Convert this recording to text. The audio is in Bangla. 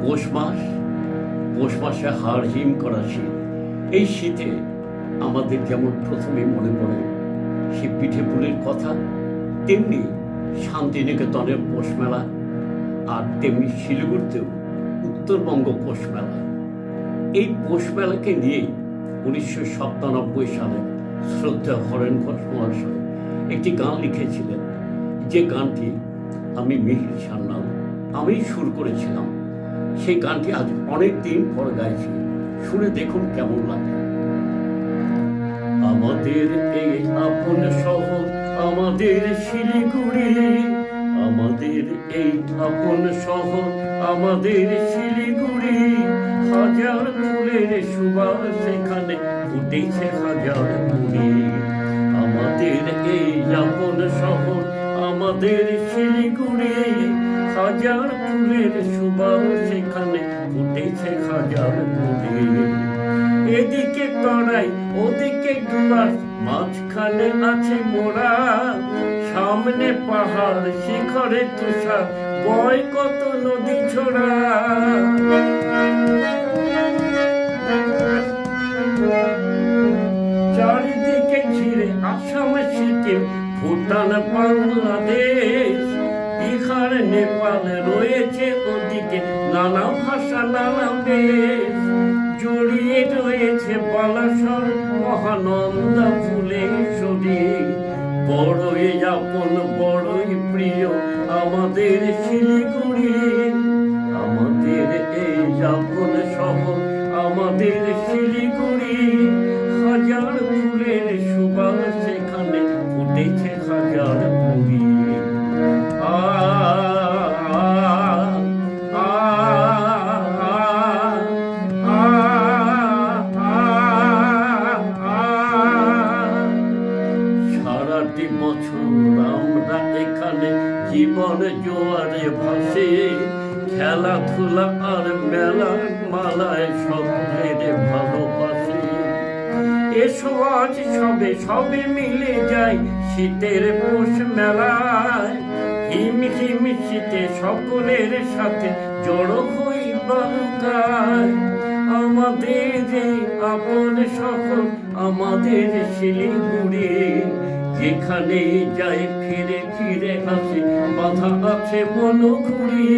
পৌষ মাস, পৌষ মাসে হাড় হিম করা শীত। এই শীতে আমাদের যেমন প্রথমে মনে পড়ে সে পিঠে পুলির কথা, তেমনি শান্তিনিকেতনের পৌষ মেলা, আর তেমনি শিলিগুড়িতেও উত্তরবঙ্গ পৌষ মেলা। এই পৌষ মেলাকে নিয়েই 1997 সালে শ্রদ্ধেয় হরেন ঘোষ মহাশয় একটি গান লিখেছিলেন, যে গানটি আমি মিহির সান্যাল আমি সুর করেছিলাম। সেই গানটি আজ অনেক দিন পর গাইছি, শুনে দেখুন কেমন লাগে। আমাদের এই আপন শহর, আমাদের শিলিগুড়ি, আমাদের এই আপন শহর, আমাদের শিলিগুড়ি, হাজার ফুলের সুবাস সেখানে ফুটেছে হাজার কুড়ি। আমাদের এই আপন শহর, আমাদের শিলিগুড়ি, হাজার ফুলের সুবাস সেখানে ফুটেছে হাজার কুড়ি। এদিকে তরাই ওদিকে ডুয়ার, মাঝখানে আছে মোরা, সামনে পাহাড় শিখরে তুষার, বয় কত নদী ছোড়া। চারিদিকে ঘিরে আসাম সিকিম ভুটান বাংলাদেশ, বিহার নেপাল রয়েছে ওদিকে, নানা ভাষা নানা দেশ। জড়িয়ে রয়েছে বালাসর মহানন্দা ফুলেশ্বরী, বড়ই আপন বড়ই প্রিয় আমাদের শিলিগুড়ি। আমাদের এই আপন শহর, আমাদের শিলিগুড়ি, হাজার ফুলের সুবাস সেখানে ফুটেছে হাজার কুড়ি। সারাটি বছর আমরা এখানে জীবন জোয়ারে ভাসে, খেলাধুলা আর মেলা মালায় সকলের ভালোবাসে। এসো আজ সবে সবে মিলে যায় শীতের পৌষ মেলায়, হিম হিম শীতে সকলের সাথে জড়ো হই বালুকায়। আমাদের এই আপন শহর, আমাদের শিলিগুড়ি, যেখানে যাই ফিরে ফিরে হাসি, বাধা আছে মন ঘুরি।